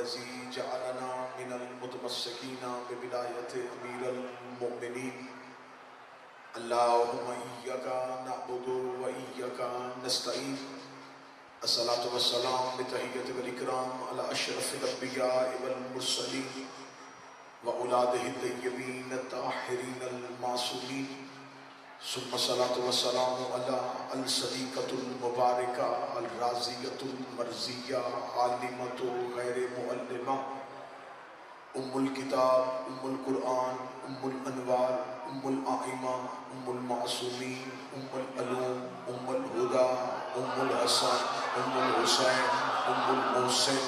الذي جعلنا من المتمسكين بولایت امیر المؤمنین اللهم إياك نعبد وإياك نستعين الصلاة والسلام بتحية والإكرام على أشرف الأنبياء والمرسلين وأولاده الطيبين الطاهرين المعصومين ثم الصلاة والسلام على الصديقة المباركة الرازية المرزية عالمة غير مؤلمة الكتاب القرآن الأنوار الأئمة المعصومين العلوم الهدى الحسن الحسين المحسن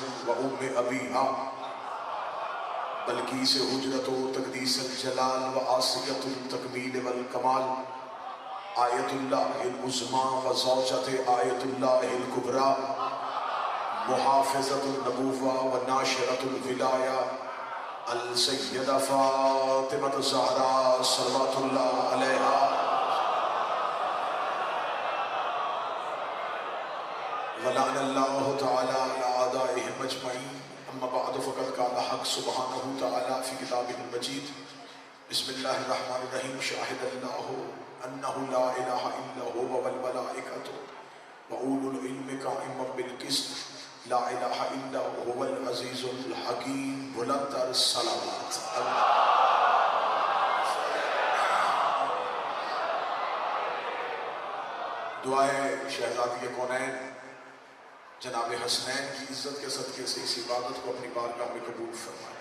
أبيها بلقیس حجرت و تقدیس الجلال و آسیت التکمیل والکمال آیت اللہ العظمی و زوجت آیت اللہ الکبریٰ محافظت النبوہ و ناشرت الولایہ السیدہ فاطمہ الزہرا صلوات اللہ علیہا ولعن اللہ تعالی علی اعدائہم اجمعین اما بعد فقد قال حق سبحانہ تعالی فی کتابہ المجید بسم اللہ الرحمن الرحیم شاہد اللہ انہ لا الہ الا هو والملائکۃ وأولو العلم قائما بالقسط لا الہ الا هو العزیز الحکیم بلندتر صلوات دعائے شہزادی کونین جناب حسنین کی عزت کے صدقے سے اس عبادت کو اپنی بارگاہ میں قبول فرمائے،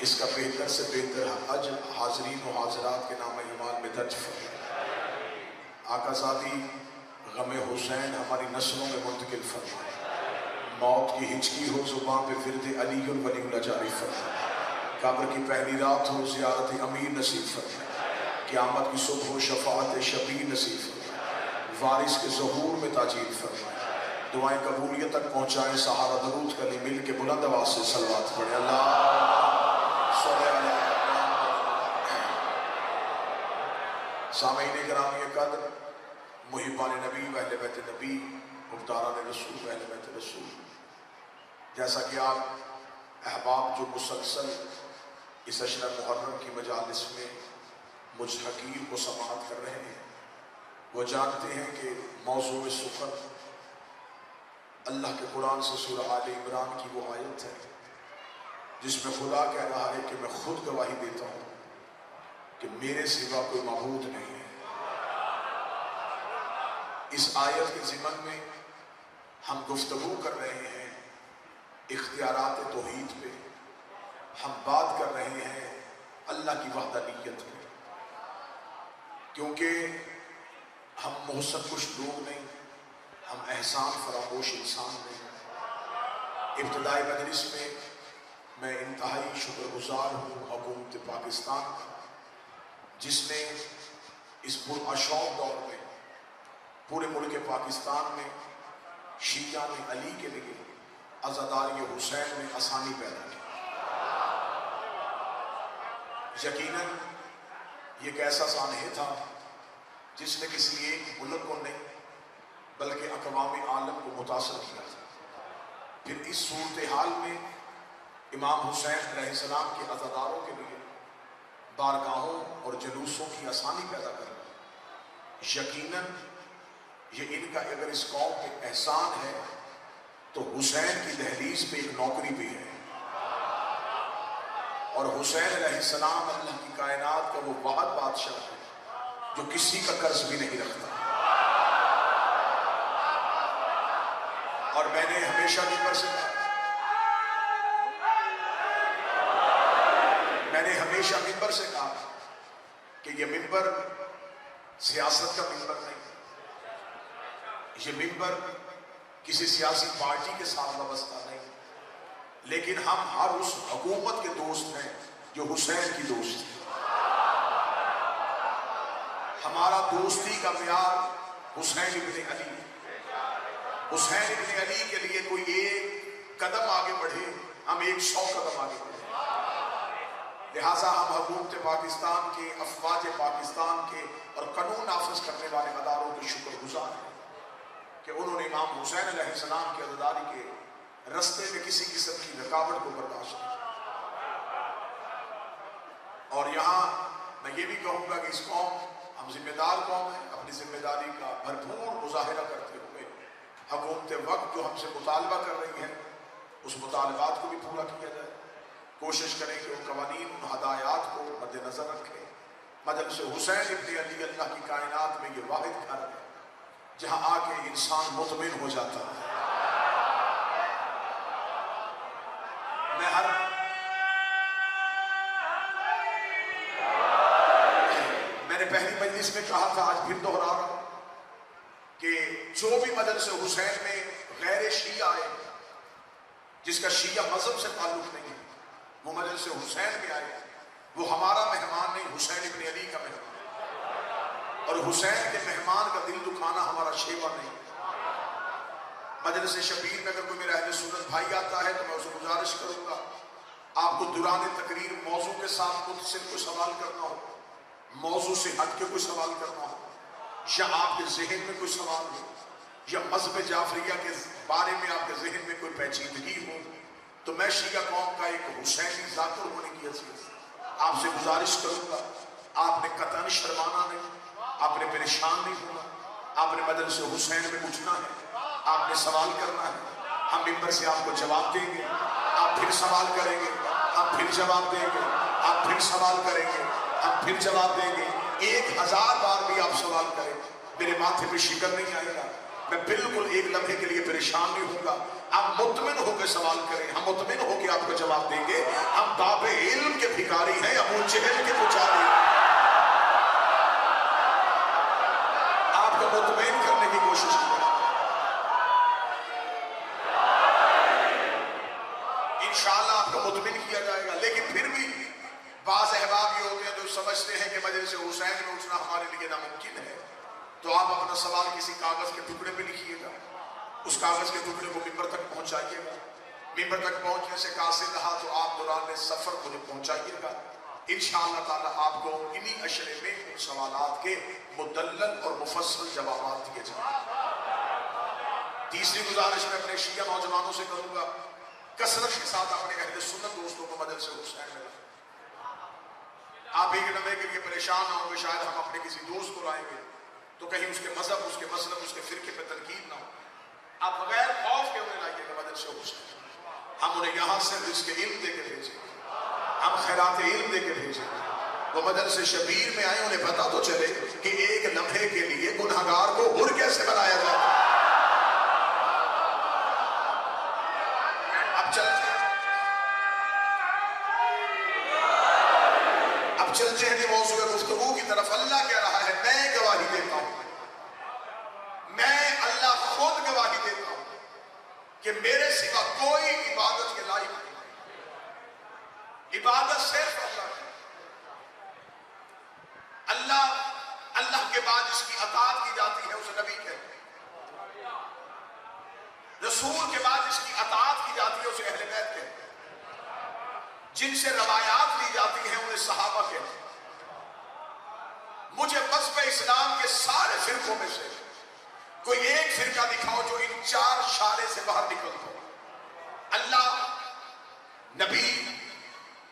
اس کا بہتر سے بہتر اجر حاضرین و حاضرات کے نام ایمان میں درج فرمائے، آقا زادی غم حسین ہماری نسلوں میں منتقل فرمائے، موت کی ہچکی ہو زبان پہ ورد علی ولی اللہ جاری فرمائے، قبر کی پہلی رات ہو زیارت امیر نصیب فرمائے، قیامت کی صبح ہو شفاعت شفیع نصیب فرمائے، وارث کے ظہور میں تاجیل فرمائے، دعائیں قبولیت تک پہنچائیں، سہارا درود کلی مل کے بلند آواز سے صلوات پڑھیں، اللہ صلی اللہ سامعین گرامی قدر، محبان نبی و اہل بیت نبی، مختاران رسول و اہل بیت رسول، جیسا کہ آپ احباب جو مسلسل اس عشر محرم کی مجالس میں مجھ حقیر کو سماعت کر رہے ہیں، وہ جانتے ہیں کہ موضوع سخن اللہ کے قرآن سے سورہ آل عمران کی وہ آیت ہے جس میں خدا کہہ رہا ہے کہ میں خود گواہی دیتا ہوں کہ میرے سوا کوئی معبود نہیں ہے۔ اس آیت کے ضمن میں ہم گفتگو کر رہے ہیں اختیارات توحید پہ، ہم بات کر رہے ہیں اللہ کی وحدانیت پہ، کیونکہ ہم محسن کش لوگ نہیں، ہم احسان فراموش انسان نہیں۔ ابتدائی مجلس میں انتہائی شکر گزار ہوں حکومت پاکستان کا، جس نے اس پراشوق دور میں پورے ملک پاکستان میں شیعہ علی کے لیے عزاداری حسین میں آسانی پیدا کی۔ یقیناً یہ ایک ایسا سانحہ تھا جس نے کسی ایک ملک کو نہیں بلکہ اقوام عالم کو متاثر کیا تھا۔ پھر اس صورتحال میں امام حسین علیہ السلام کے عزاداروں کے لیے بارگاہوں اور جلوسوں کی آسانی پیدا کرنا، یقیناً یہ ان کا اگر اس قوم پہ احسان ہے تو حسین کی دہلیز پہ ایک نوکری بھی ہے، اور حسین علیہ السلام اللہ کی کائنات کا وہ واحد بادشاہ ہے جو کسی کا قرض بھی نہیں رکھتا۔ اور میں نے ہمیشہ ممبر سے کہا، میں نے ہمیشہ ممبر سے کہا کہ یہ ممبر سیاست کا ممبر نہیں، یہ ممبر کسی سیاسی پارٹی کے ساتھ وابستہ نہیں، لیکن ہم ہر اس حکومت کے دوست ہیں جو حسین کی دوست ہے۔ ہمارا دوستی کا معیار حسین ابن علی، حسین ابن علی کے لیے کوئی ایک قدم آگے بڑھے، ہم 100 قدم آگے بڑھے۔ لہٰذا ہم حکومت پاکستان کے، افواج پاکستان کے اور قانون نافذ کرنے والے اداروں کے شکر گزار ہیں کہ انہوں نے امام حسین علیہ السلام کی عزاداری کے رستے میں کسی قسم کی رکاوٹ کو برداشت نہیں. اور یہاں میں یہ بھی کہوں گا کہ اس قوم، ہم ذمہ دار قوم ہیں، اپنی ذمہ داری کا بھرپور مظاہرہ کرتے ہوئے حکومت وقت جو ہم سے مطالبہ کر رہی ہے اس مطالبات کو بھی پورا کیا جائے. کوشش کریں کہ ان قوانین، ان ہدایات کو مد نظر رکھیں. مجلس حسین ابن علی اللہ کی کائنات میں یہ واحد گھر ہے جہاں آ کے انسان مطمئن ہو جاتا ہے. میں نے پہلی مجلس میں کہا تھا، آج پھر دوہرا رہا ہوں کہ جو بھی مجلس حسین میں غیر شیعہ آئے، جس کا شیعہ مذہب سے تعلق نہیں ہے، وہ مجلس حسین میں آئے، وہ ہمارا مہمان نہیں، حسین ابن علی کا مہمان. اور حسین کے مہمان کا دل دکھانا ہمارا شیوا نہیں. مجلس شبیر میں اگر کوئی میرا اہل سنت بھائی آتا ہے تو میں اسے گزارش کروں گا، آپ کو دوران تقریر موضوع کے ساتھ متصل کوئی سوال کرنا ہو، موضوع سے ہٹ کے کوئی سوال کرنا ہو، یا آپ کے ذہن میں کوئی سوال ہو، یا مذہب جعفریہ کے بارے میں آپ کے ذہن میں کوئی پیچیدگی ہو، تو میں شیعہ قوم کا ایک حسینی ذاکر ہونے کی حیثیت سے آپ سے گزارش کروں گا، آپ نے قطعاً شرمانا نہیں، آپ نے پریشان نہیں ہونا. آپ نے مجلس حسین میں اٹھنا ہے، آپ نے سوال کرنا ہے. ہم ممبر سے آپ کو جواب دیں گے، آپ پھر سوال کریں گے، ہم پھر جواب دیں گے، آپ پھر سوال کریں گے، ہم پھر جواب دیں گے. 1000 بار بھی آپ سوال کریں، میرے ماتھے پہ شکر نہیں آئے گا. میں بالکل ایک لمحے کے لیے پریشان نہیں ہوں گا. آپ مطمئن ہو کے سوال کریں، ہم مطمئن ہو کے آپ کو جواب دیں گے. ہم باب علم کے بھکاری ہیں، ابو جہل کے پجاری. آپ کو مطمئن کرنے کی کوشش کریں. انشاءاللہ آپ کو مطمئن کیا جائے گا. لیکن پھر بھی بعض احباب یہ ہوتے ہیں جو سمجھتے ہیں کہ مجلس حسین میں اٹھنا ہمارے لیے ناممکن ہے، تو آپ اپنا سوال کسی کاغذ کے ٹکڑے پہ لکھیے گا، اس کاغذ کے ٹکڑے کو ممبر تک پہنچائیے گا. ممبر تک پہنچنے سے قاصر رہا تو آپ دوران سفر مجھے پہنچائیے گا. انشاءاللہ تعالی آپ کو انہی اشرے میں ان سوالات کے مدلل اور مفصل جوابات دیے جائیں. تیسری گزارش میں اپنے شیعہ نوجوانوں سے کروں گا، کثرت کے ساتھ اپنے اہل سنت دوستوں کو مجلس حسین میں لائیں. آپ ایک لمحے کے لیے پریشان نہ ہوں گے، شاید ہم اپنے کسی دوست کو لائیں گے تو کہیں اس کے مذہب، اس کے مسلک، اس کے فرقے پہ تنقید نہ ہو. آپ بغیر خوف کے انہیں لائیے گا مجلس حسین. ہم انہیں یہاں سے رزق علم دے کے بھیجیں گے، ہم خیرات علم دے کے بھیجیں گے. وہ مجلس شبیر میں آئے، انہیں پتا تو چلے کہ ایک لمحے کے لیے گنہگار کو حر کیسے بنایا جاتا ہے. اب چلتے ہیں موضوع گفتگو کی طرف. اللہ کہہ رہا ہے، میں گواہی دیتا ہوں، میں اللہ خود گواہی دیتا ہوں کہ میرے سوا کوئی عبادت کے لائق نہیں. عبادت صرف اللہ ہے. اللہ کے بعد اس کی اطاعت کی جاتی ہے، اسے نبی کہتے ہیں. رسول کے بعد اس کی اطاعت کی جاتی ہے، اسے اہل بیت کہتے ہیں. جن سے روایات لی جاتی ہیں انہیں صحابہ کہتے ہیں. مجھے مذہب اسلام کے سارے فرقوں میں سے کوئی ایک فرقہ دکھاؤ جو ان 4 شارے سے باہر نکل ہو. اللہ، نبی،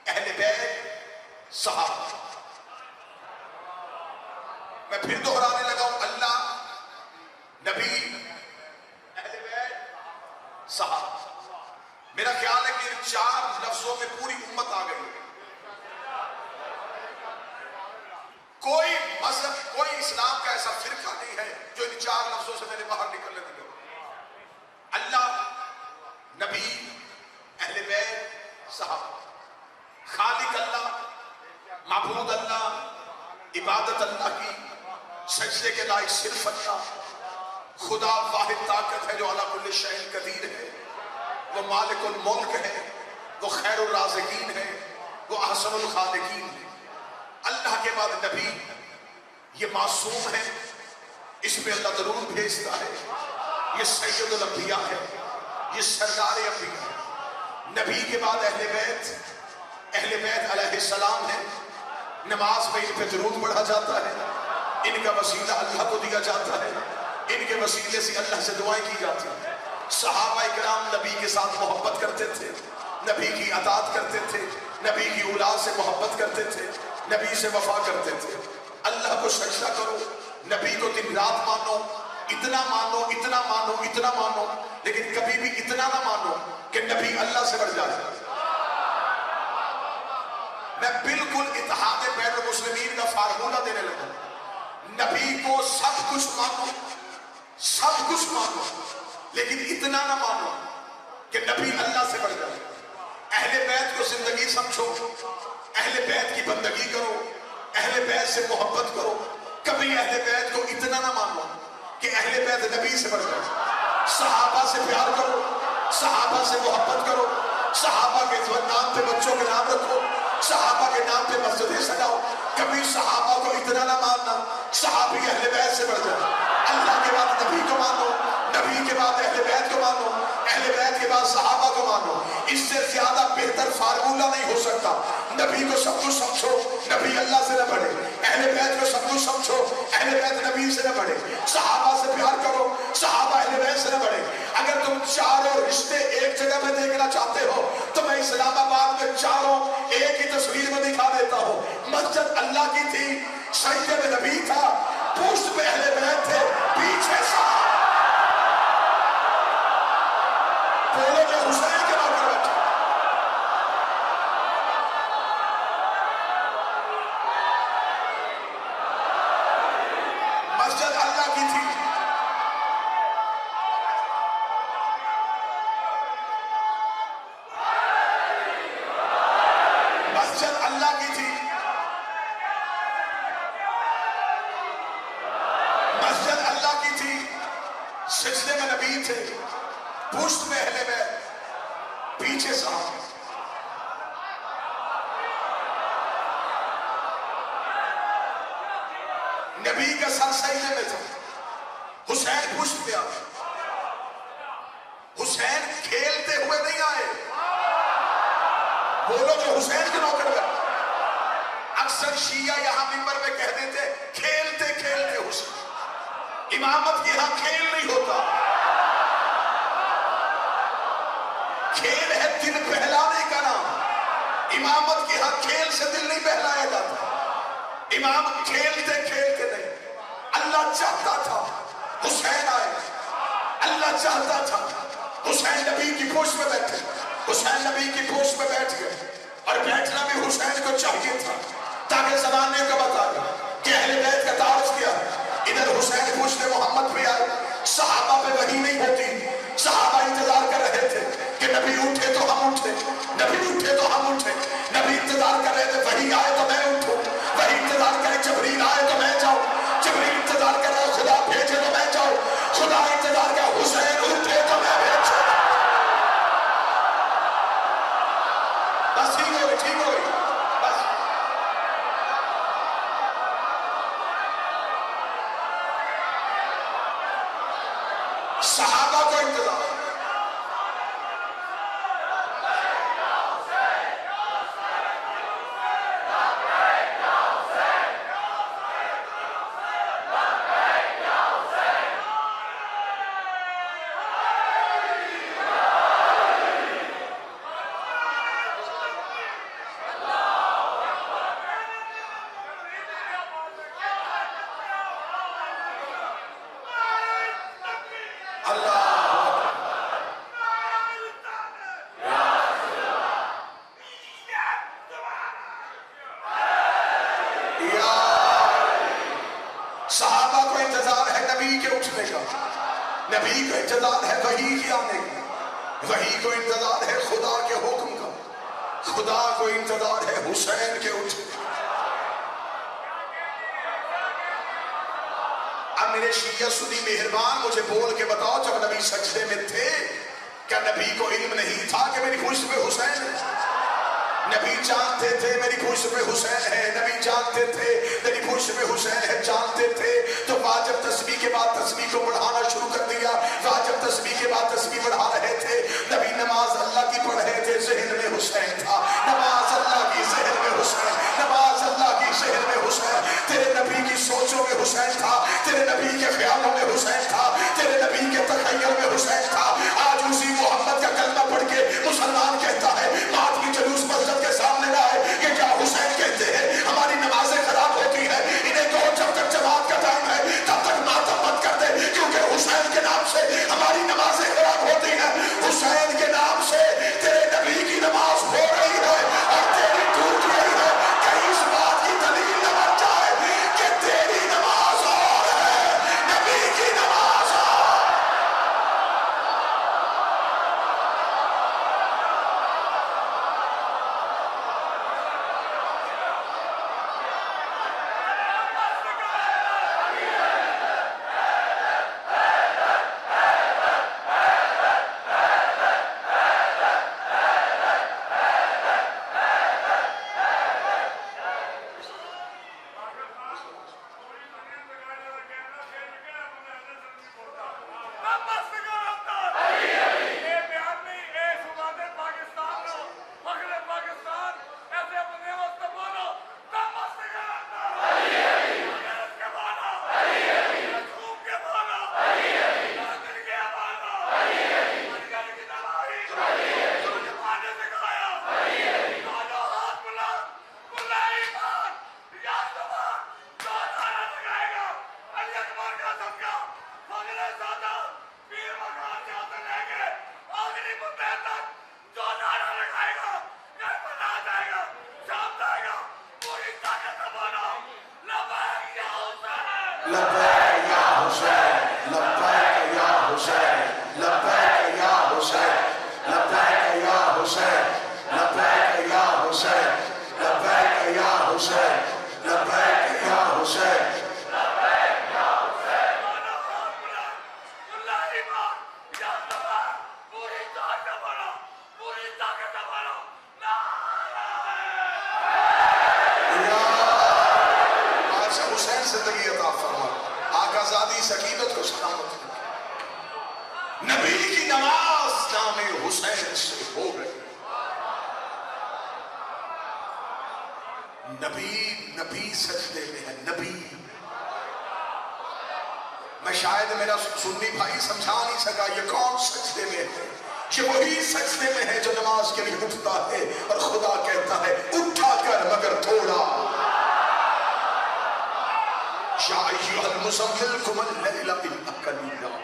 اہل بیت، صحابہ. میں پھر دہرانے لگا ہوں، اللہ، نبی، اہل بیت، صحابہ. میرا خیال ہے کہ ان 4 لفظوں میں پوری امت آ گئی. کوئی مذہب، کوئی اسلام کا ایسا فرقہ نہیں ہے جو ان 4 لفظوں سے میرے باہر نکلنے دے. اللہ، نبی، اہل بیت، صحابہ. خالق اللہ، معبود اللہ، عبادت اللہ کی، سجدے کے لائق صرف اللہ. خدا واحد طاقت ہے جو علی کل شیء قدیر ہے. وہ مالک الملک ہے، وہ خیر الرازقین ہے، وہ احسن الخالقین ہے. اللہ کے بعد نبی، یہ معصوم ہے، اس پہ اللہ درود بھیجتا ہے. یہ سید الانبیاء ہے، یہ سردار انبیاء ہے. نبی کے بعد اہل بیت علیہ السلام ہے. نماز میں ان پہ درود پڑھا جاتا ہے، ان کا وسیلہ اللہ کو دیا جاتا ہے، ان کے وسیلے سے اللہ سے دعائیں کی جاتی ہیں. صحابہ اکرام نبی کے ساتھ محبت کرتے تھے، نبی کی اطاعت کرتے تھے، نبی کی اولاد سے محبت کرتے تھے، نبی سے وفا کرتے تھے۔ اللہ کو سجدہ کرو، نبی کو دن رات مانو، اتنا مانو اتنا مانو اتنا مانو، لیکن کبھی بھی اتنا نہ مانو کہ نبی اللہ سے بڑھ جائے۔ میں بالکل اتحاد بین المسلمین کا فارمولہ دینے لگا، نبی کو سب کچھ مانو، سب کچھ مانو، لیکن اتنا نہ مانو کہ نبی اللہ سے بڑھ جائے۔ اہل بیت کو زندگی سمجھو، اہل بیت کی بندگی کرو، اہل بیت سے محبت کرو، کبھی اہل بیت کو اتنا نہ مانو کہ اہل بیت نبی سے بڑھ جائے۔ صحابہ سے پیار کرو، صحابہ سے محبت کرو، صحابہ کے نام پہ بچوں کے نام رکھو، صحابہ کے نام پہ مسجدیں سجاؤ، کبھی صحابہ کو اتنا نہ ماننا صحابی اہل بیت سے بڑھ جائے۔ اللہ کے بعد نبی کو مانو، نبی کے بعد اہل بیت کو مانو، اہل بیت کے بعد صحابہ کو مانو۔ اس سے زیادہ بہتر فارمولہ نہیں ہو سکتا۔ نبی کو سب کچھ سمجھو، نبی اللہ سے نہ بڑھے، اہل بیت کو سب کچھ سمجھو، اہل بیت نبی سے نہ بڑھے، صحابہ سے پیار کرو، صحابہ اہل بیت سے نہ بڑھے۔ اگر تم چاروں رشتے ایک جگہ میں دیکھنا چاہتے ہو تو میں اسلام آباد میں چاروں ایک ہی تصویر میں دکھا دیتا ہوں۔ مسجد اللہ کی تھی، سجدے میں نبی تھا، پشت پہ اہل بیت تھے، پیچھے صحابہ۔ بولو کہ حسین کے نوکر بیٹھے۔ مسجد اللہ کی تھی، مسجد اللہ کی تھی، مسجد اللہ کی تھی، سجدے میں نبی تھے، پشت میں اہل بیت، پیچھے صحابہ۔ نبی کا سر سجدے میں تھا، حسین پشت پہ آئے۔ حسین کھیلتے ہوئے نہیں آئے، بولو کہ حسین کے نوکر بیٹھے۔ اکثر شیعہ یہاں منبر میں کہہ دیتے کھیلتے کھیلتے حسین، امامت کی یہاں کھیل نہیں ہوتا، کھیل ہے دل بہلانے کا نام۔ امامت کی یہاں کھیل سے دل نہیں بہلایا جاتا، امام کھیلتے کھیلتے نہیں۔ اللہ چاہتا تھا حسین آئے، اللہ چاہتا تھا حسین نبی کی پوچھ میں بیٹھے، حسین نبی کی پوچھ میں بیٹھ گئے، اور بیٹھنا بھی حسین کو چاہیے تھا تاکہ زمانے کو بتایا کہ اہل بیت کا تعارف کیا ہے۔ ادھر حسین پوچھتے محمد بھی آئے، صحابہ پہ وحی نہیں ہوتی، صحابہ انتظار کر رہے تھے کہ نبی اٹھے تو ہم اٹھے، نبی اٹھے تو ہم اٹھے، نبی انتظار کر رہے تھے وحی آئے تو میں اٹھوں، وحی انتظار کرے جبریل آئے تو میں جاؤں، جبریل انتظار کر رہے خدا بھیجے تو میں جاؤں، خدا انتظار کر حسین اٹھے تو میں بھیجوں۔ بس ٹھیک ہو گئی، ٹھیک ہو گئی، بس۔ صحابہ کو انتظار، صحابہ کو انتظار ہے نبی کے اٹھنے کا، نبی کو انتظار ہے وحی کے آنے کا، وحی کو انتظار ہے خدا کے حکم کا، خدا کو انتظار ہے حسین کے اٹھنے کا۔ اب میرے شیعہ سنی مہربان مجھے بول کے بتاؤ، جب نبی سجدے میں تھے کیا نبی کو علم نہیں تھا کہ میری پشت پہ حسین ہے؟ نبی جانتے تھے میری پشت پہ حسین ہے، نبی جانتے تھے میری پشت پہ حسین ہے، جانتے تھے تو واجب تسبیح کے بعد تسبیح کو بڑھانا شروع کر دیا، واجب تسبیح کے بعد تسبیح بڑھا رہے تھے۔ نبی نماز اللہ کی پڑھ رہے تھے، ذہن میں حسین تھا، نماز اللہ کی ذہن میں حسین، نماز اللہ کی ذہن میں حسین، تیرے نبی کی سوچوں میں حسین تھا، تیرے نبی کے خیالوں میں حسین تھا، تیرے نبی کے تخیل میں حسین تھا۔ لبیک یا حسین، لبیک یا حسین، لبیک یا حسین، لبیک یا حسین، لبیک یا حسین، لبیک یا حسین، لبیک یا حسین۔ زندگی عطا فرما، آقا زادی سکینت کو سلامت رکھے۔ نبی کی نماز نام حسین سے ہو گئی۔ نبی سجدے میں ہے، نبی۔ میں شاید میرا سنی بھائی سمجھا نہیں سکا یہ کون سجدے میں ہے۔ یہ وہی سجدے میں ہے جو نماز کے لیے اٹھتا ہے اور خدا کہتا ہے اٹھا کر مگر تھوڑا۔ یا ایھا المزمل قم اللیل الا قلیلا،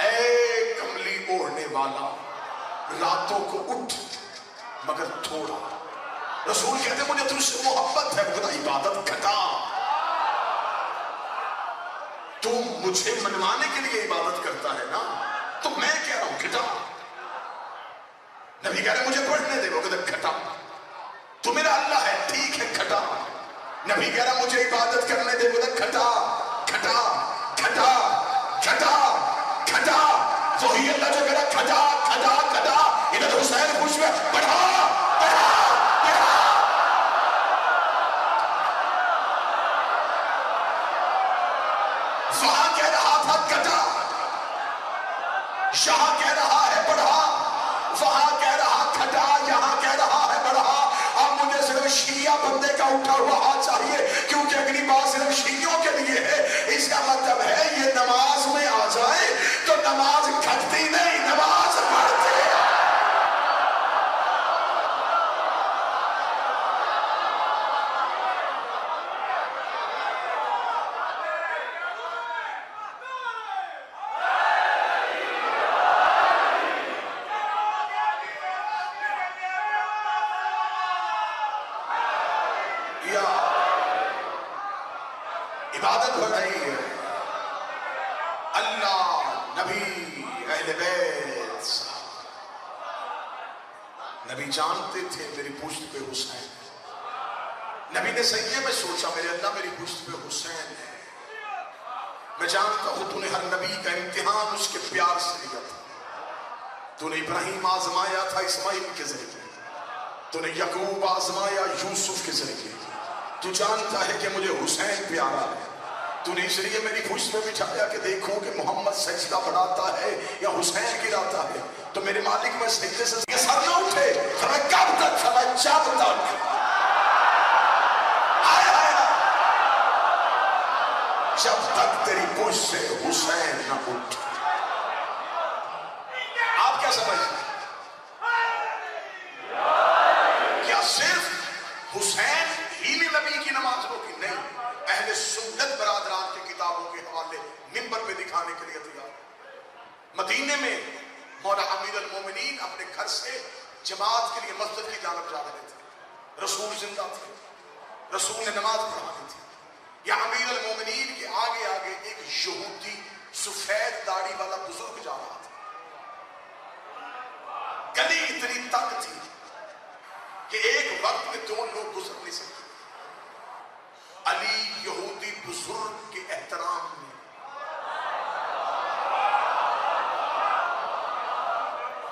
اے کملی اوڑھنے والا راتوں کو اٹھ مگر تھوڑا۔ رسول کہتے مجھے تجھ سے محبت ہے، خدا عبادت گھٹا۔ تو مجھے منوانے کے لیے عبادت کرتا ہے نا، تو میں کہہ رہا ہوں گھٹا۔ نبی کہہ رہے مجھے پڑھنے دے، وہ کہتے گھٹا۔ تو میرا اللہ ہے، ٹھیک ہے گھٹا۔ نبی کہہ رہا مجھے عبادت کرنے دے، وہ گھٹا گھٹا گھٹا گھٹا گھٹا۔ وہی اللہ جو کہہ رہا گھٹا گھٹا گھٹا، ادھر حسین خوش میں بڑھا بڑھا بڑھا۔ وہاں کہہ رہا تھا گھٹا، یہاں کہہ رہا ہے بڑھا۔ وہاں کہہ رہا گھٹا، یہاں کہہ رہا ہے بڑھا۔ اب مجھے صرف شیعہ بندے کا اٹھا ہوا ہاتھ چاہیے، کیونکہ اگلی بات صرف شیعوں کے لیے ہے۔ اس کا مطلب ہے یہ نماز میں آ جائے تو نماز گھٹتی نہیں، نماز بڑھتی ہے۔ عبادت ہو رہی ہے، اللہ، نبی، اہل بیت۔ نبی جانتے تھے میری پشت پہ حسین ہے۔ نبی نے سجدے میں سوچا میرے اللہ میری پشت پہ حسین ہے۔ میں جانتا ہوں تو نے ہر نبی کا امتحان اس کے پیار سے لیا تھا۔ تو نے ابراہیم آزمایا تھا اسماعیل کے ذریعے، تو نے یعقوب آزمایا یوسف کے ذریعے۔ تو جانتا ہے کہ مجھے حسین پیارا ہے۔ تو نے اس لیے میری پشت میں بٹھایا کہ دیکھو کہ محمد سجدہ بڑھاتا ہے یا حسین گراتا ہے۔ تو میرے مالک میں سجدے سے یہ سر نہ اٹھے، میں کب تک میں جب تک آیا جب تک تیری پشت سے حسین نہ اٹھ۔ آپ کیا سمجھتے ہیں؟ کیا صرف حسین ہی نے نبی کی نماز روکی؟ نہیں، اہل سنت برادران کی کتابوں کے حوالے منبر پہ دکھانے کے لیے تیار۔ مدینے میں مولا امیر المومنین اپنے گھر سے جماعت کے لیے مسجد کی جانب جا رہے تھے۔ رسول زندہ تھے، رسول نے نماز پڑھانی تھی۔ یا امیر المومنین کے آگے آگے ایک یہودی سفید داڑھی والا بزرگ جا رہا تھا۔ گلی اتنی تنگ تھی کہ ایک وقت میں دو لوگ گزر نہیں سکتے۔ علی یہودی بزرگ کے احترام میں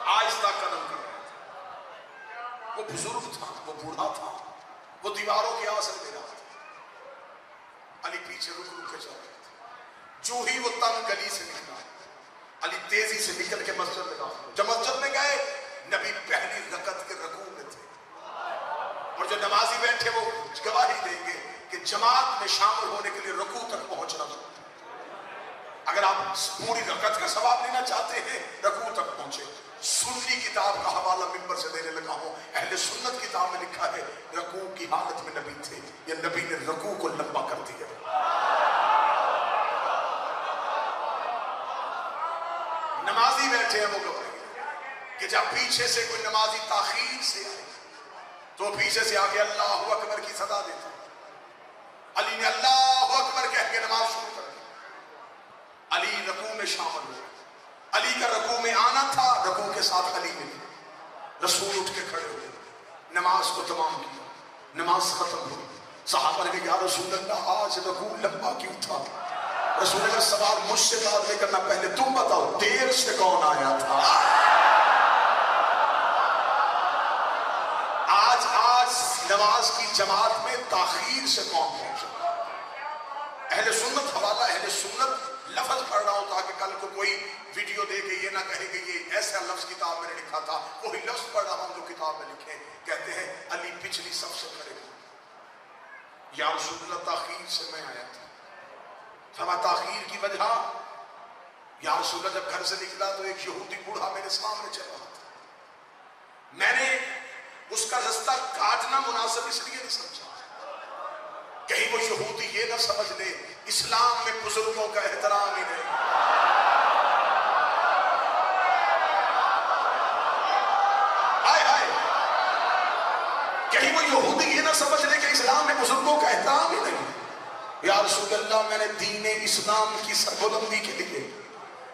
آہستہ قدم کر رہا تھا۔ وہ بزرگ تھا، وہ بوڑھا تھا، وہ دیواروں کے آسر دے رہا تھا۔ علی پیچھے رک رک کے چل رہا تھا۔ جو ہی وہ تنگ گلی سے نکلا، علی تیزی سے نکل کے مسجد میں داخل، جب مسجد میں گئے نبی پہلی رکعت کے رکوع میں تھے، اور جو نمازی بیٹھے وہ گواہی دیں گے کہ جماعت میں شامل ہونے کے لیے رکوع تک پہنچنا ضروری ہے۔ اگر آپ پوری رکعت کا ثواب لینا چاہتے ہیں رکوع تک پہنچے۔ سنی کتاب کا حوالہ منبر سے دینے لگا ہوں، اہل سنت کتاب میں لکھا ہے رکوع کی حالت میں نبی تھے، یا نبی نے رکوع کو لمبا کر دیا۔ نمازی بیٹھے ہیں وہ گواہی کہ جب پیچھے سے کوئی نمازی تاخیر سے آئے تو پیچھے سے آگے اللہ اکبر کی صدا دیتا، علی نے اللہ اکبر کہہ کے نماز شروع کر دی، علی رکوع میں شامل ہوئے، علی کا رکوع میں آنا تھا، رکوع کے ساتھ علی نے رسول اٹھ کے کھڑے ہوئے، نماز کو تمام کیا، نماز ختم ہوئی، صحابہ نے کہا یا رسول اللہ آج رکوع لمبا کیوں تھا؟ رسول اللہ سوال مجھ سے بات نہیں کرنا، پہلے تم بتاؤ دیر سے کون آیا تھا؟ آج نماز کی جماعت میں تاخیر سے کون پہنچا؟ اہل سنت حوالہ، اہل سنت لفظ پڑھ رہا ہوں تاکہ کل کو کوئی ویڈیو دے کے یہ نہ کہے کہ یہ ایسا لفظ کتاب میں نے لکھا تھا، وہی لفظ پڑھ رہا ہوں جو کتاب میں لکھے۔ کہتے ہیں علی پچھلی صف سے کھڑے ہوئے، یا رسول اللہ تاخیر سے میں آیا تھا۔ فرما تاخیر کی وجہ، یا رسول اللہ جب گھر سے نکلا تو ایک یہودی بوڑھا میرے سامنے چل رہا تھا، میں نے اس کا رستہ کاٹنا مناسب اس لیے نہیں سمجھا کہیں وہ یہودی یہ نہ سمجھ لے اسلام میں بزرگوں کا احترام ہی نہیں۔ ہائے ہائے، کہیں وہ یہودی یہ نہ سمجھ لے کہ اسلام میں بزرگوں کا احترام ہی نہیں۔ یا رسول اللہ میں نے دین اسلام کی سربلندی کے لیے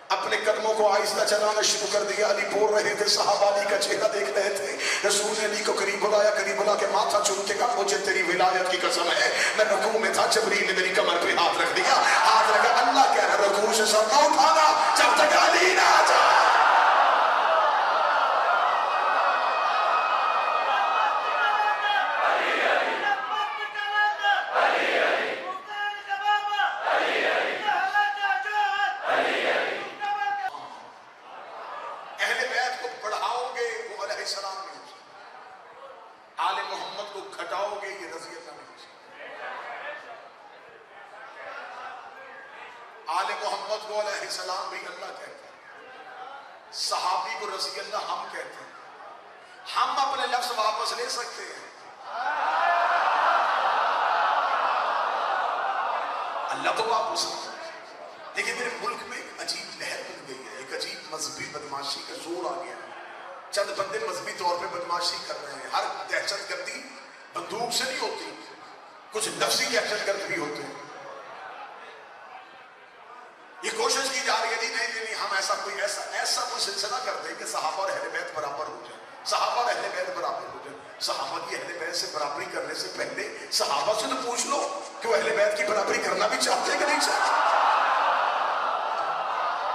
اپنے قدموں کو آہستہ چلانا شروع کر دیا۔ علی بول رہے تھے، صحابہ علی کا چہرہ دیکھ رہے تھے، رسول نے علی کو قریب بلایا، قریب بلا کے ماتھا چوم کے کہا مجھے تیری ولایت کی قسم ہے میں رکوع میں تھا، جبریل نے میری کمر پہ ہاتھ رکھ دیا، ہاتھ رکھا، اللہ کہہ رہا رکوع سے سر نہ اٹھانا جب تک علی نہ آ جائے۔ آل محمد کو علیہ السلام بھی اللہ کہتے ہیں، صحابی کو رضی اللہ ہم کہتے ہیں، ہم اپنے لفظ واپس لے سکتے ہیں، اللہ تو واپس نہیں، لیکن میرے ملک میں ایک عجیب لہر بن گئی ہے، ایک عجیب مذہبی بدماشی کا زور آ گیا ہے، چند بندے مذہبی طور پہ بدماشی کر رہے ہیں، ہر دہشت گردی بندوق سے نہیں ہوتی، کچھ لفظی دہشت گرد بھی ہوتے ہیں۔ یہ کوشش کی جا رہی ہے نہیں ہم ایسا کوئی سلسلہ کر دیں کہ صحابہ اور اہل بیت برابر ہو جائیں، صحابہ اور اہل بیت برابر ہو جائیں۔ صحابہ کی اہل بیت سے برابری کرنے سے پہلے صحابہ سے تو پوچھ لو کہ وہ اہل بیت کی برابری کرنا بھی چاہتے ہیں کہ نہیں چاہتے۔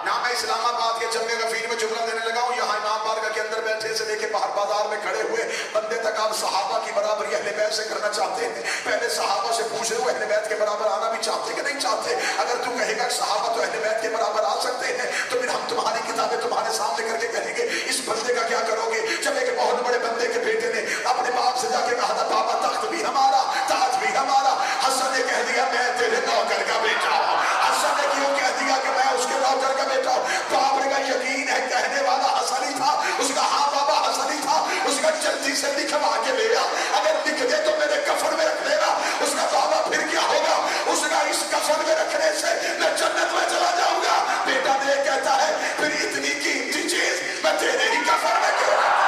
نہ میں اسلام آباد کے جمع غفیر میں جملہ دینے لگا ہوں، یہاں امام بارگاہ کے اندر بیٹھے سے لے کے باہر بازار میں کھڑے ہوئے بندے تک آپ صحابہ کی برابری اہل بیت سے کرنا چاہتے ہیں، پہلے صحابہ سے پوچھ رہے ہو اہل بیت کے برابر آنا بھی چاہتے کہ نہیں چاہتے۔ اگر تو کہے گا کہ صحابہ تو اہل بیت کے برابر آ سکتے ہیں تو پھر ہم تمہاری کتابیں تمہارے سامنے کر کے کہیں گے اس بندے کا کیا کرو گے؟ جب ایک بہت بڑے بندے کے بیٹے نے اپنے باپ سے جا کے کہا تھا بابا تخت بھی ہمارا تاج بھی ہمارا، حسن نے کہہ دیا میں تیرے نوکر کا بیٹا ہوں۔ حسن نے کیوں کہہ دیا کہ میں اس کے نوکر کا بیٹا ہوں؟ باپ نے کہا یقین ہے کہنے والا حسن ہی تھا، اس کا ہاں بابا حسن ہی تھا، اس کا جلدی سے لکھوا کے لے آ، اگر لکھ دے تو میرے کفن میں رکھ دینا۔ اس کا بابا پھر کیا ہوگا؟ اس کا اس کفن میں رکھنے سے میں جنت میں چلا جاؤں گا۔ بیٹا نے کہتا ہے پھر اتنی قیمتی چیز میں تیرے ہی کفن میں کیوں رکھوں؟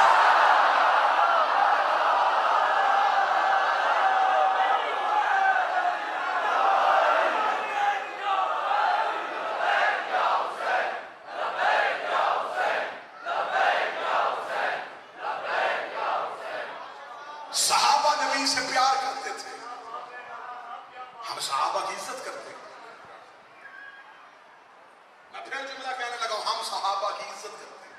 صحابہ نبی سے پیار کرتے تھے، ہم صحابہ کی عزت کرتے ہیں۔ میں پھر جملہ کہنے لگا ہوں، ہم صحابہ کی عزت کرتے ہیں،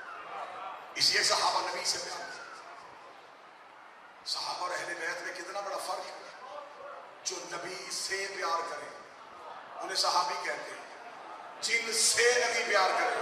اس لیے صحابہ نبی سے پیار کرتے ہیں۔ صحابہ اور اہل بیت میں کتنا بڑا فرق ہے، جو نبی سے پیار کریں انہیں صحابی کہتے ہیں، جن سے نبی پیار کریں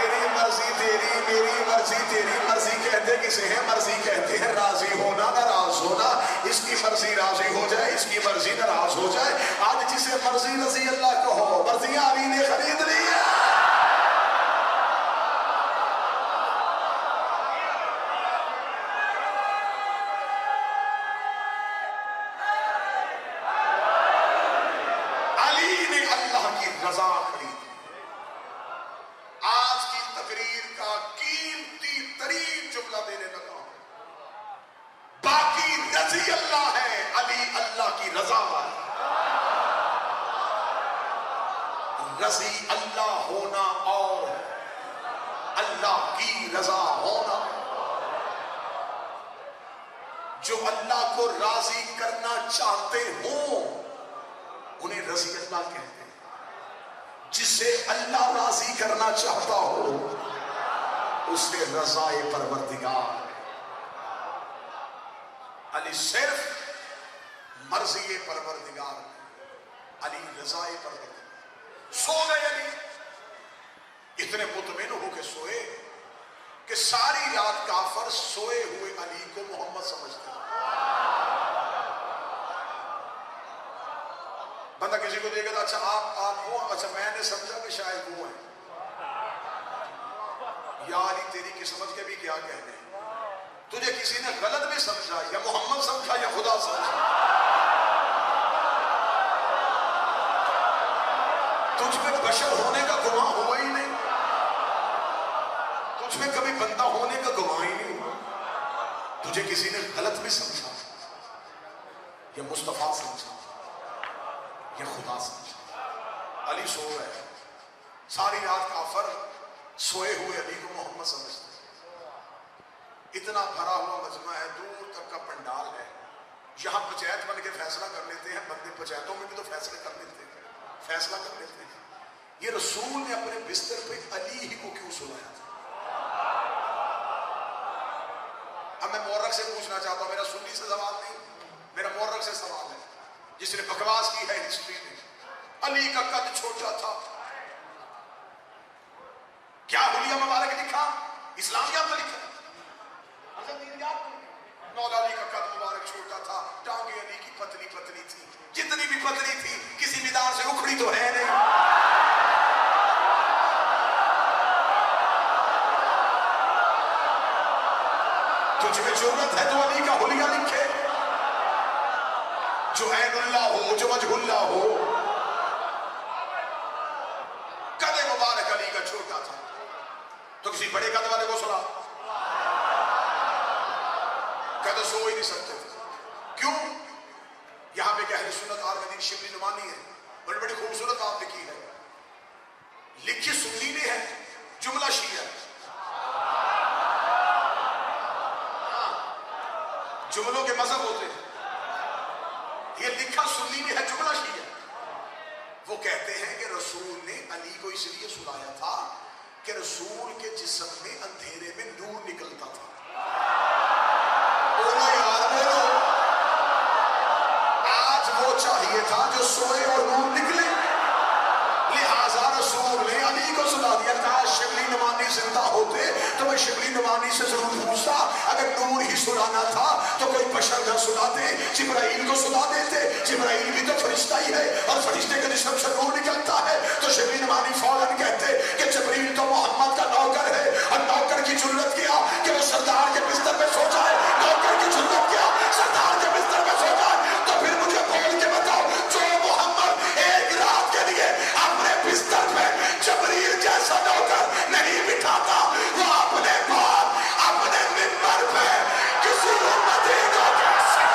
تیری مرضی تیری، میری مرضی تیری، مرضی کہتے کسے ہیں؟ مرضی کہتے ہیں راضی ہونا، ناراض ہونا۔ اس کی مرضی راضی ہو جائے، اس کی مرضی ناراض ہو جائے۔ آج جسے مرضی رضی اللہ کہو، مرضیاں علی نے خرید لی ہے۔ علی نے اللہ کی رضا خرید لی۔ آج کی تقریر کا قیمتی ترین جملہ دینے لگا ہوں، باقی رضی اللہ ہے، علی اللہ کی رضا والا۔ رضی اللہ ہونا اور اللہ کی رضا ہونا۔ جو اللہ کو راضی کرنا چاہتے ہوں انہیں رضی اللہ کہتے ہیں۔ جسے اللہ راضی کرنا چاہتا ہو اسے رضائے پروردگار۔ علی صرف مرضی پروردگار، علی رضائے پروردگار۔ سو گئے علی، اتنے مطمئن ہو کے سوئے کہ ساری رات کافر سوئے ہوئے علی کو محمد سمجھتے ہیں۔ بندہ کسی کو دیکھے تو اچھا آپ ہو، اچھا میں نے سمجھا کہ شاید وہ ہیں۔ یا علی تیری کی سمجھ کے بھی کیا کہنے، تجھے کسی نے غلط بھی سمجھا، یا محمد سمجھا یا خدا سمجھا، تجھ میں بشر ہونے کا گمان ہوا ہی نہیں، تجھ میں کبھی بندہ ہونے کا گمان ہی نہیں ہوا۔ تجھے کسی نے غلط بھی سمجھا، یا مصطفیٰ سمجھا یا خدا سمجھا۔ علی سو رہے، ساری رات کافر سوئے ہوئے علی کو محمد سمجھتے۔ اتنا بھرا ہوا مجمع ہے، دور تک کا پنڈال ہے، یہاں پنچایت بن کے فیصلہ کر لیتے ہیں بندے، پنچایتوں میں بھی تو فیصلہ کر لیتے ہیں، فیصلہ کر لیتے ہیں۔ یہ رسول نے اپنے بستر پہ علی ہی کو کیوں سلایا تھا؟ اب میں مورخ سے پوچھنا چاہتا ہوں، میرا سنی سے سوال نہیں، میرا مورخ سے سوال ہے جس نے بکواس کی ہے ہسٹری میں۔ علی کا قد چھوٹا تھا، کیا حلیہ مبارک لکھا؟ اسلامیات میں لکھا، مولا علی کا قد مبارک چھوٹا تھا، ٹانگیں علی کی پتلی پتلی تھی، جتنی بھی پتلی تھی کسی میدان سے اکھڑی تو ہے نہیں۔ تجھ میں جرت ہے تو علی کا حلیہ لکھے، جو عین اللہ ہو، جو وجہ اللہ ہو۔ قد مبارک علی کا چھوٹا تھا تو کسی بڑے قد والے کو سنا، قد سو ہی نہیں سکتے تھے۔ کیوں؟ یہاں پہ کہ اہل سنت آرمدین شبلی نمانی ہے، بڑی بڑی خوبصورت بات لکھی ہے، لکھی سنی نے ہے، جملہ شیعہ ہے۔ جملوں کے مذہب ہوتے ہیں، یہ لکھا سنی نے ہے، جملہ شیعہ۔ وہ کہتے ہیں کہ رسول نے علی کو اس لیے سلایا تھا کہ رسول کے جسم میں اندھیرے میں نور نکلتا تھا۔ بولو یار بولو، آج وہ چاہیے تھا جو سوئے اور نور نکلے، لہذا رسول نے علی کو سلا دیا تھا۔ شبلی نمانی زندہ ہوتے تو میں شبلی نمانی سے ضرور پوچھتا، اگر نور ہی سلانا تھا تو کوئی بشر نہ سلاتے، جبرائیل کو سلا دیتے۔ جبرائیل بھی تو فرشتہ ہی ہے اور فرشتے کے جسم سے نور نکلتا ہے، تو شبلی نمانی فوراً کہتے کہ جبرائیل تو محمد کا نوکر ہے، اور نوکر کی جرت کیا کہ وہ سردار کے بستر پہ سو جائے، نوکر کی جرت کیا سردار کے بستر پہ سو جائے۔ تو پھر مجھے بول کے بتاؤ، جو محمد ایک رات کے لیے اپنے بستر پہ جبرائیل جیسا نوکر نہیں بٹھاتا، وہ اپنے بعد اپنے منبر پہ کسی امتی کو کیسے؟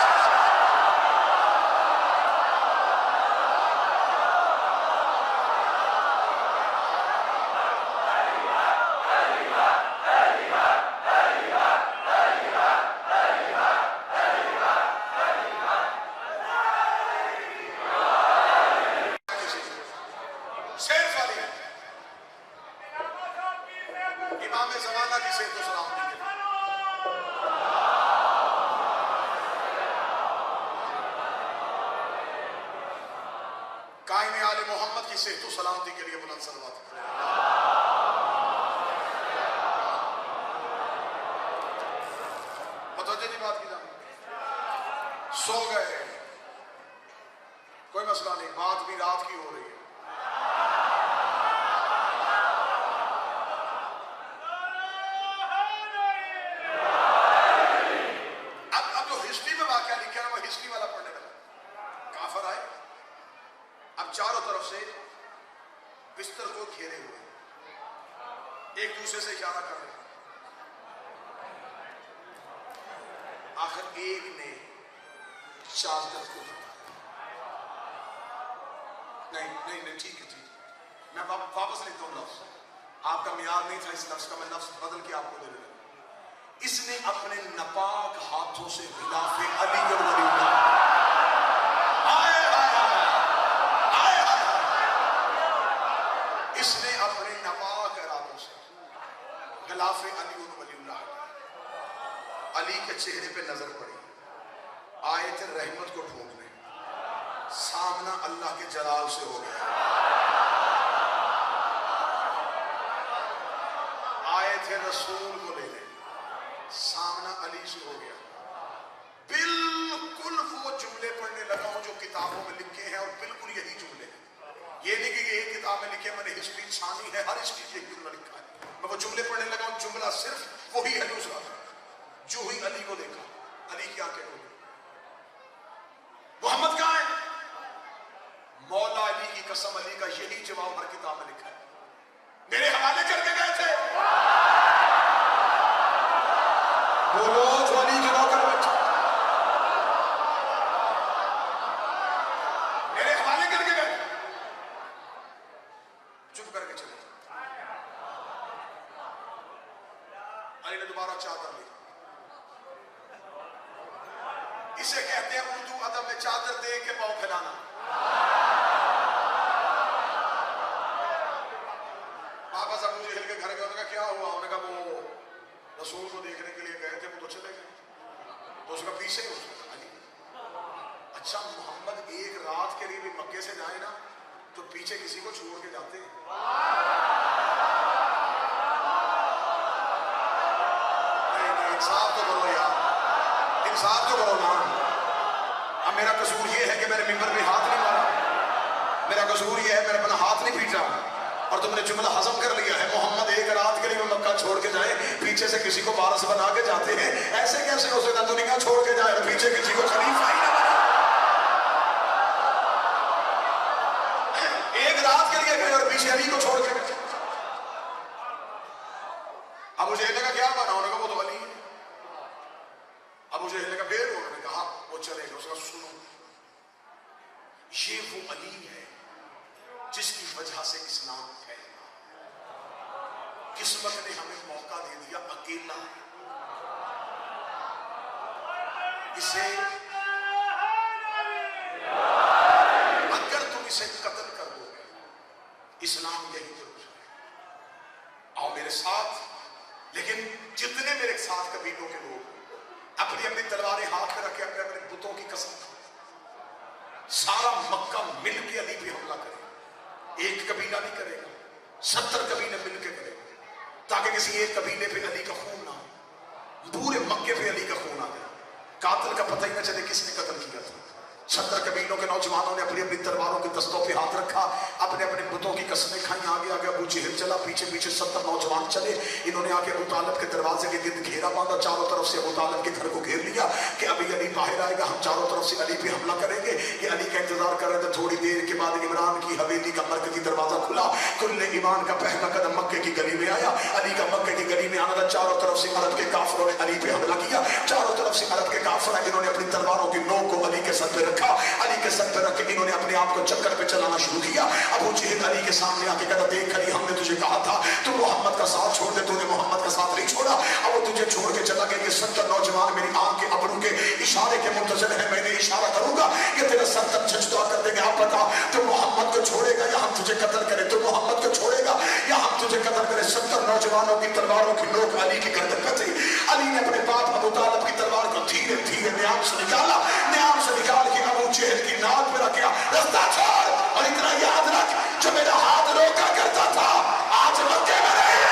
صرف علی امام زمانہ کی صحت و سلامتی کے لیے، قائم آل محمد کی صحت و سلامتی کے لیے بلند صلوات۔ سو گئے، کوئی مسئلہ نہیں، بات بھی رات کی ہو رہی ہے۔ اب جو ہسٹری میں واقعہ لکھا ہے وہ ہسٹری والا پڑھنے لگا۔ کافر آئے، اب چاروں طرف سے بستر کو گھیرے ہوئے، ایک دوسرے سے اشارہ کر رہے ہیں۔ آخر ایک نے چادر کو نہیں ٹھیک ہے، میں واپس لکھتا ہوں لفظ، آپ کا معیار نہیں تھا اس لفظ کا، میں لفظ بدل کے آپ کو دے رہا ہوں۔ اس نے اپنے ناپاک ہاتھوں سے غلاف علی ولی اللہ، اس نے اپنے ناپاک ارادوں سے غلاف علی ولی اللہ، علی کے چہرے پہ نظر پڑی، آیت رحمت کو ڈھونڈنے، سامنا اللہ کے جلال سے ہو گیا، آیت رسول کو لے لیں، سامنا علی سے ہو گیا۔ بالکل وہ جملے پڑھنے لگا ہوں جو کتابوں میں لکھے ہیں، اور بالکل یہی جملے ہیں، یہ نہیں کہ ایک کتاب میں لکھے، میں نے ہسٹری چھانی ہے، ہر ہسٹری سے ایک جملہ لکھا ہے، میں وہ جملے پڑھنے لگا ہوں، جملہ صرف وہی ہے دوسرا۔ جو ہی علی کو دیکھا، علی کی آنکھیں کھلی، محمد کہاں ہے؟ مولا علی کی قسم، علی کا یہی جواب ہر کتاب میں لکھا ہے، میرے حوالے کر کے گئے تھے، وہ لوگ جو علی کے نوکر بیٹھے، میرے حوالے کر کے گئے، چپ کر کے چلے۔ علی نے دوبارہ چادر لی، اسے کہتے ہیں اردو ادب میں چادر دے کے پاؤں پھیلانا۔ واپس ابو جہل کے گھر گئے، انہوں نے کہا کیا ہوا؟ انہوں نے کہا وہ رسول کو دیکھنے کے لیے گئے تھے، وہ تو چلے گئے، تو اس کا پیچھے ہی اس نے علی، اچھا محمد ایک رات کے لیے بھی مکے سے جائے نا تو پیچھے کسی کو چھوڑ کے جاتے ہیں؟ نہیں انصاف تو کرو یار، انصاف تو کرو نا۔ اب میرا قصور یہ ہے کہ میں نے ممبر پہ ہاتھ نہیں مارا، میرا قصور یہ ہے میں نے اپنا ہاتھ نہیں پیٹا، اور تم نے جملہ ہضم کر لیا ہے، محمد ایک رات کے لیے مکہ چھوڑ کے جائے، پیچھے سے کسی کو وارث بنا کے جاتے ہیں، ایسے کیسے ہو سکتا دنیا چھوڑ کے جائے اور پیچھے کسی کو خلیفہ ہی نہ بنا؟ ایک رات کے لیے گئے اور پیچھے علی کو چھوڑ کے گئے۔ ابو جہل کا کیا بنا؟ انہوں نے کہا وہ تو علی ہے۔ ابو جہل کا پھر انہوں نے کہا وہ چلے گا، اس کا سنو، یہ وہ علی ہے جس کی وجہ سے اسلام پھیلا، قسمت نے ہمیں موقع دے دیا، اکیلا اسے، اگر تم اسے قتل کر دو گے اسلام یہی ضرور ہے، آؤ میرے ساتھ۔ لیکن جتنے میرے ساتھ قبیلوں کے لوگ اپنی اپنی تلواریں ہاتھ میں رکھے، اپنے اپنے بتوں کی قسم، سارا مکہ مل کے علی پہ حملہ کرے، ایک قبیلہ نہیں کرے گا، 70 قبیلے مل کے کرے گا، تاکہ کسی ایک قبیلے پہ علی کا خون نہ ہو، پورے مکے پہ علی کا خون آ جائے، قاتل کا پتہ ہی نہ چلے کس نے قتل کیا تھا۔ 70 قبیلوں کے نوجوانوں نے اپنی اپنی تلواروں کے دستوں پہ ہاتھ رکھا، اپنے اپنے بتوں کی قسمیں کھائیں، آگے آگے ابو جہل چلا، پیچھے پیچھے 70 نوجوان چلے، انہوں نے آ کے ابو طالب کے دروازے کے گرد گھیرا باندھا، چاروں طرف سے ابو طالب کے گھر کو گھیر لیا کہ ابھی علی باہر آئے گا، ہم چاروں طرف سے علی پہ حملہ کریں گے۔ یہ علی کا انتظار کر رہے تھے، تھوڑی دیر کے بعد عمران کی حویلی کا مرکزی دروازہ کھلا، کل ایمان کا پہلا قدم مکے کی گلی میں آیا، علی کا مکے کی گلی میں آنا تھا، چاروں طرف سے عرب کے کافروں نے علی پہ حملہ کیا، چاروں طرف سے عرب کے کافر ہیں، انہوں نے اپنی تلواروں کی نوک کو علی کے سر پہ رکھا، علی کے سر پہ رکھ کے انہوں نے اپنے آپ کو چکر پہ چلانا شروع کیا۔ ابو جہل علی کے سامنے آ کے کہتا دیکھ علی ہم نے تجھے کہا تھا تو محمد کا ساتھ چھوڑ دے، تو نے محمد کا ساتھ نہیں چھوڑا، اب وہ تجھے چھوڑ کے چلا گیا۔ یہ 70 نوجوان میری آنکھ کے ابرو کے اشارے کے منتظر ہیں، میں نے اشارہ کروں گا کہ تیرا سر تک سجدہ کر دیں گے، آپ بتا تو محمد کو چھوڑے گا یا ہم تجھے قتل کرے؟ تو محمد کو چھوڑے گا یا ہم تجھے قتل کرے؟ 70 نوجوانوں کی تلواروں کی نوک علی کی گردن پہ تھی، علی نے اپنے باپ ابو طالب کی تلوار کو دھیرے دھیرے نیام سے نکالا، نیام سے نکال کے ابو جہل کی ناک پہ رکھا، رستہ چھوڑ، اور اتنا یاد رکھ جو میرا ہاتھ روکا کرتا تھا آج مکے میں نہیں ہے۔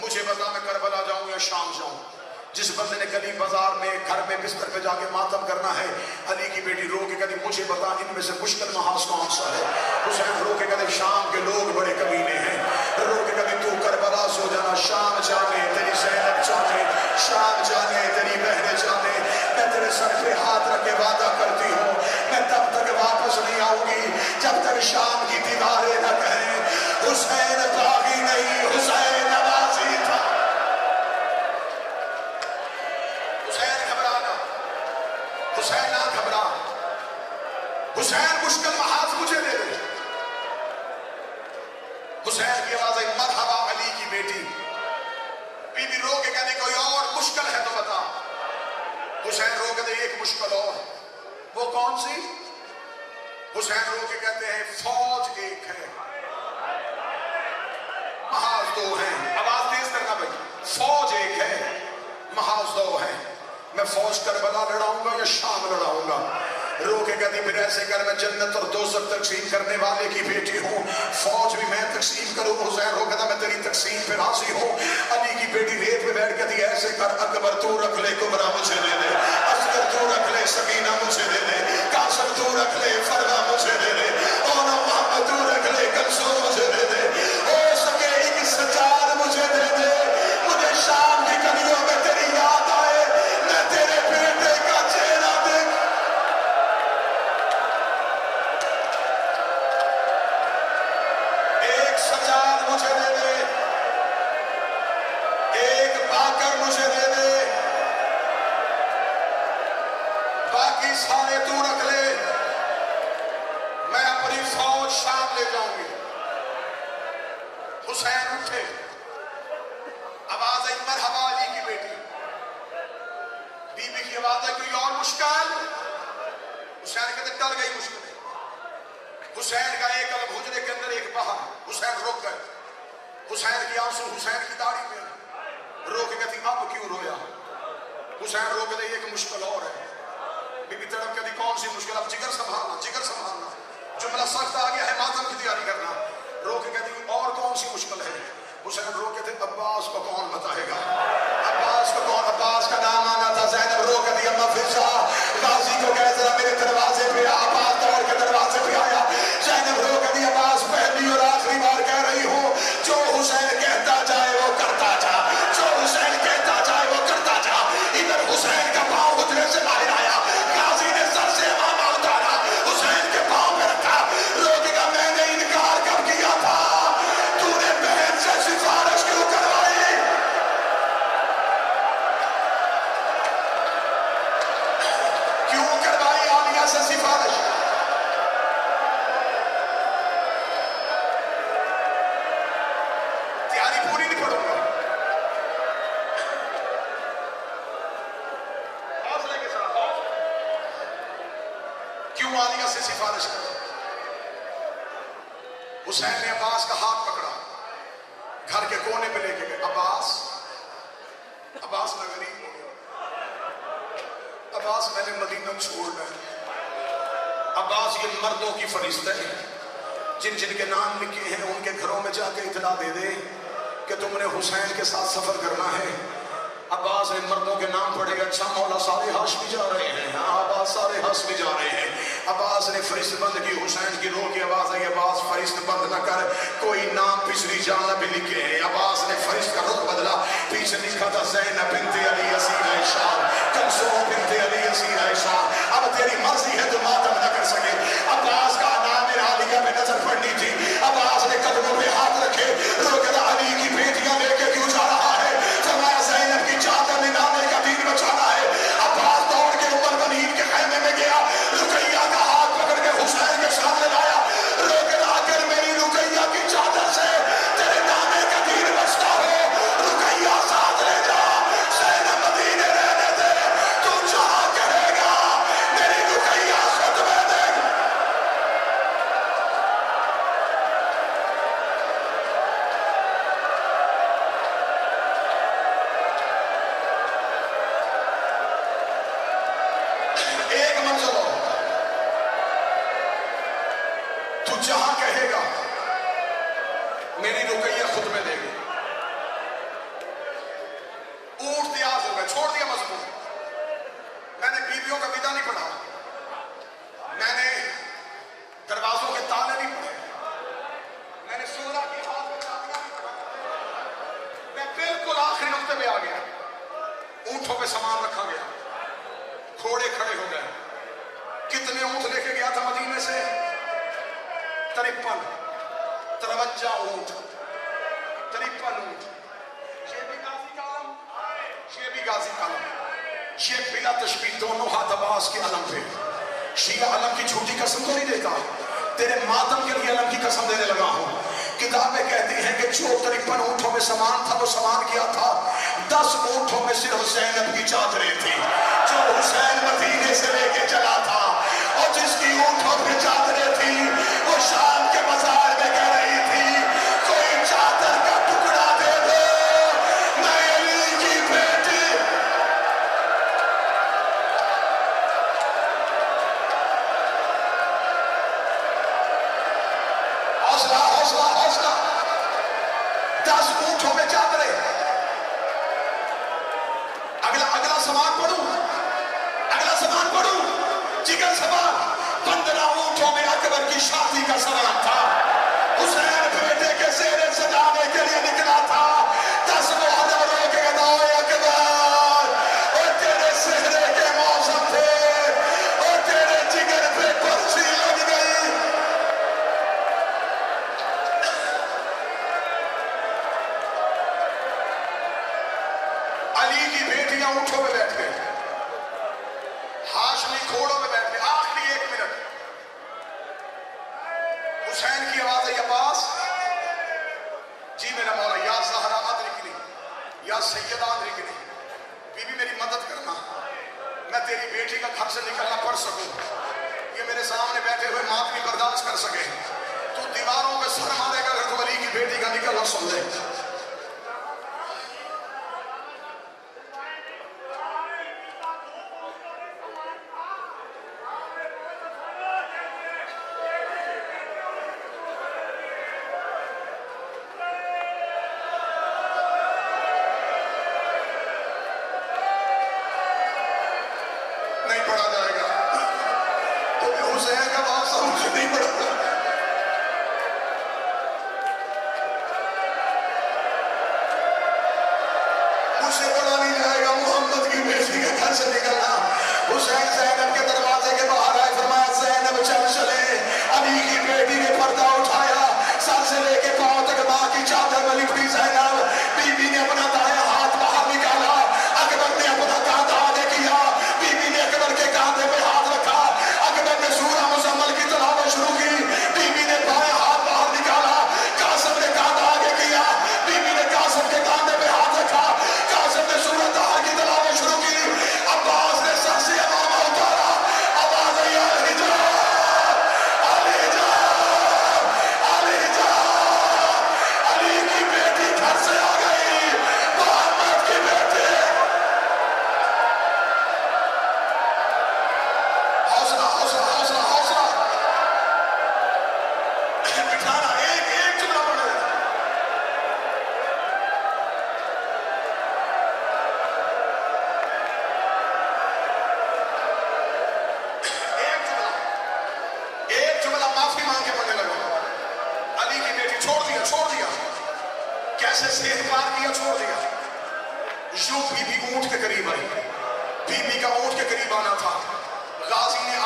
مجھے بتا میں کربلا جاؤں یا شام جاؤں. جس بندے نے گلی بازار میں گھر میں بستر پہ جا کے ماتم کرنا ہے، علی کی بیٹی رو کے کہتی مجھے بتا ان میں سے مشکل محاذ کون سا ہے. حسین رو کے کہتے شام کے لوگ بڑے کمینے ہیں. رو کے کہتے تو کربلا سو جانا، شام جانے تیری زینب جانے، شام جانے تیری بہنیں جانے، میں تیرے سر پہ ہاتھ رکھ کے وعدہ کرتی ہوں میں تب تک واپس نہیں آؤں گی جب تک شام کی دیواریں نہ کہیں حسین باغی نہیں، حسین نوازی تھا. حسین نہ گھبرا، حسین مشکل محاذ مجھے دے دے. حسین کی آواز آئی مرحبا علی کی بیٹی. بی بی رو کے کہنے کوئی اور مشکل ہے تو بتا. حسین رو کے دے ایک مشکل اور. وہ کون سی؟ حسین رو کے کہتے ہیں فوج ایک ہے محاذ دو ہیں. آواز تیز کرنا بھائی. فوج ایک ہے محاذ دو ہیں. میں فوج کربلا لڑاؤں گا یا شام لڑاؤں گا. رو کے کہتی پھر ایسے کر میں جنت اور دوزخ تقسیم کرنے والے کی بیٹی ہوں، فوج بھی میں تقسیم کروں. حسین رو کہتا میں تیری تقسیم پہ راضی ہوں. علی کی بیٹی ریت پہ بیٹھ کہتی ایسے کر اکبر تو رکھ لے، کبرا مجھے دے دے، اصغر تو رکھ لے، سکینہ مجھے دے دے، قاسم تو رکھ لے، فروا مجھے دے دے، اونا محمد تو رکھ لے، کلثوم مجھے دے دے، ہو سکے ایک سجاد مجھے دے دے. مجھے شام کی گلیوں میں تیری یاد آئے، میں تیرے بیٹے کا چہرہ دیکھ. ایک سجاد مجھے دے دے، ایک باکر مجھے دے دے، باقی سارے تو رکھ لے، میں اپنی فوج شام لے جاؤں گی. حسین اٹھے، آواز آئی مرحبا علی کی بیٹی. بی بی کی آواز آئی کوئی اور مشکل. حسین کہتے ٹل گئی مشکل. حسین کا ایک قلم حجرے کے اندر ایک باہر. حسین رک گئے. حسین کی آنسو حسین کی داڑھی میں. رو کے کہتی اب کیوں رویا. حسین رو کے ایک مشکل اور ہے. بی بی تڑپ کہتی کون سی مشکل. اب جگر سنبھالنا، جگر سنبھالنا، جملہ سخت آ گیا ہے، ماتم کی تیاری کرنا. رو کے کہتی اور کون سی مشکل ہے. حسین رو کے تھے عباس کو کون بتائے گا. عباس کو کون. عباس کا نام آنا تھا. زینب رو کے دی اما فضا غازی کو کہے ذرا میرے دروازے پہ آ. عباس دوڑ کے دروازے پہ آیا. زینب رو کے دی عباس پہلی اور آخری بار کہہ رہی ہوں جو حسین کہتا جائے وہ کرتا جا، جو حسین کہتا جائے وہ کرتا جا. ادھر حسین کا پاؤں حجرے سے باہر آیا. غازی نے سر سے امامہ اتارا، حسین کے پاؤں پہ رکھا. رو کے کہا میں نے انکار کب کیا تھا، تو نے بہن سے سفارش کیوں کروائی. کیوں کروائی عالیہ سے سفارش. تیاری پوری نہیں پڑھوں گا. حوصلے کے ساتھ کیوں عالیہ سے سفارش کر. حسین نے عباس کا ہاتھ پکڑا، گھر کے کونے پہ لے کے گئے. عباس میں غریب ہو گیا. عباس میں نے مدینہ چھوڑنا ہے. عباس یہ مردوں کی فہرست ہے، جن جن کے نام لکھے ہیں ان کے گھروں میں جا کے اطلاع دے دے کہ تم نے حسین کے ساتھ سفر کرنا ہے. عباس نے مردوں کے نام پڑھے. اچھا مولا سارے ہاشمی جا رہے ہیں. ہاں عباس سارے ہاشمی جا رہے ہیں. عباس نے فہرست بند کی. حسین کی روح کی آواز آئی عباس فہرست بند نہ کر، کوئی نام پچھلی جانب بھی لکھے ہیں. عباس نے فہرست کا رخ بدلا. پیچھے لکھا تھا زینب بنت علی اسیر عائشہ، کلثوم بنت علی اسیر عائشہ. اب تیری مرضی ہے تو ماتم نہ کر سکے. عباس کا نام عالیہ پہ نظر پڑنی تھی. عباس نے قدموں پہ ہاتھ رکھے. رو کہا علی کی بیٹیاں لے کے کیوں جا رہا ہے. فرمایا زینب کی چادر نکالنے کا دین بچانا ہے. عباس دوڑ کے عمر بنین کے خیمے میں گیا. رقیہ کا ہاتھ پکڑ کے حسین کے ساتھ لگایا. رو کے آ کر میری رقیہ کی چادر سے تیرے نانے کا دین بچتا ہو. رقیہ ساتھ لے جا. زینب مدینے رہنے دے. تو جہاں کہے گا میری رقیہ خطبے دے. ایک منظر ہو. تو جہاں کہے گا میری رقیہ خطبے دے گی. بیٹیوں کا ودا نہیں پڑھا، میں نے دروازوں کے تالے نہیں پڑھے، میں نے سورہ کی ہاتھ میں چابیاں نہیں پڑھا، میں بالکل آخری نقطے پہ آ گیا۔ اونٹوں پہ سامان رکھا گیا، گھوڑے کھڑے ہو گئے۔ کتنے اونٹ لے کے گیا تھا مدینے سے؟ 53 53 اونٹ، 53 اونٹ۔ یہ بھی غازی کا علم، یہ بھی غازی کا علم، یہ بلا تشبیہ دونوں ہاتھ عباس کے علم پہ۔ شیعہ علم کی جھوٹی قسم تو نہیں دیتا، تیرے ماتم کے لیے علم کی قسم دینے لگا ہوں۔ کتابیں کہتی ہیں کہ جو 53 اونٹوں میں سامان تھا وہ سامان کیا تھا؟ 10 اونٹوں میں صرف زینب کی چادریں تھی جو حسین مدینے سے لے کے چلا تھا، اور جس کی اونٹوں پہ چادریں تھی وہ شام کے بازار میں کہہ رہی تھی کوئی چادر کا ٹکڑا دے دو، میں علی کی بیٹی۔ حوصلہ حوصلہ حوصلہ، 10 اونٹوں میں چادریں۔ اگلا سامان پڑھوں، اگلا سامان پڑھوں، جگر سامان۔ 15 اونٹوں میں اکبر کی شادی کا سامان تھا، حسین بیٹے کے زیرے سجانے کے لیے نکلا تھا۔ 10 محرم کے ادائے اکبر، اور تیرے سہرے کے موسم تھے، اور تیرے جگر پہ پرچی لگ گئی۔ علی کی بیٹیاں اونٹوں پہ بیٹھ گئے، ہاشمی گھوڑوں پہ بیٹھ گئے۔ آخری 1 منٹ، حسین کی آواز ہے، عباس جی میرا مولا، یا زہرا ادرکنی، یا سیدہ ادرکنی، بی بی میری مدد کرنا، میں تیری بیٹی کا گھر سے نکلنا پڑ سکوں، یہ میرے سامنے بیٹھے ہوئے ماتمی برداشت کر سکے، تو دیواروں پہ سر مارے گا اگر تو علی کی بیٹی کا نکلنا سن لے۔ نہیں پڑھا جائے گا تو حسین کا واسطہ مجھے نہیں پڑھا۔ مجھ سے پڑھا نہیں جائے گا محمد کی بیٹی کے گھر سے نکلنا۔ حسین زینب کے دروازے کے باہر آئے، فرمایا زینب چل چلے۔ علی کی بیٹی نے پردہ اٹھایا، سر سے لے کے پاؤں تک ماں کی چادر میں لپٹی زینب۔ بی بی نے اپنا دایاں ہاتھ باہر نکالا، اکبر نے اپنا کاندھا آگے کیا، بی بی نے اکبر کے کاندھے پہ ہاتھ رکھا، اکبر نے سورہ مزمل کی تلاوت شروع کی، بی بی نے بایاں ہاتھ باہر نکالا، قاسم نے کاندھا آگے کیا، بی بی نے قاسم کے کاندھے پہ ہاتھ رکھا، قاسم نے سورہ طہر کی تلاوت شروع کی، عباس نے سر سے امامہ اتارا، آواز آئی علی جان، علی جان، علی جان، علی کی بیٹی گھر سے آ گئی، محمد کی بیٹی۔ حوصلہ حوصلہ حوصلہ حوصلہ، بٹھانا، ایک جملہ پڑھے، ایک جملہ معافی مانگ کے پڑھنے لگا۔ علی کی بیٹی چھوڑ دیا، کیسے صحت پار کیا، چھوڑ دیا۔ یوں بی بی اونٹ کے قریب آئی، بی بی کا اونٹ کے قریب آنا تھا، غازی نے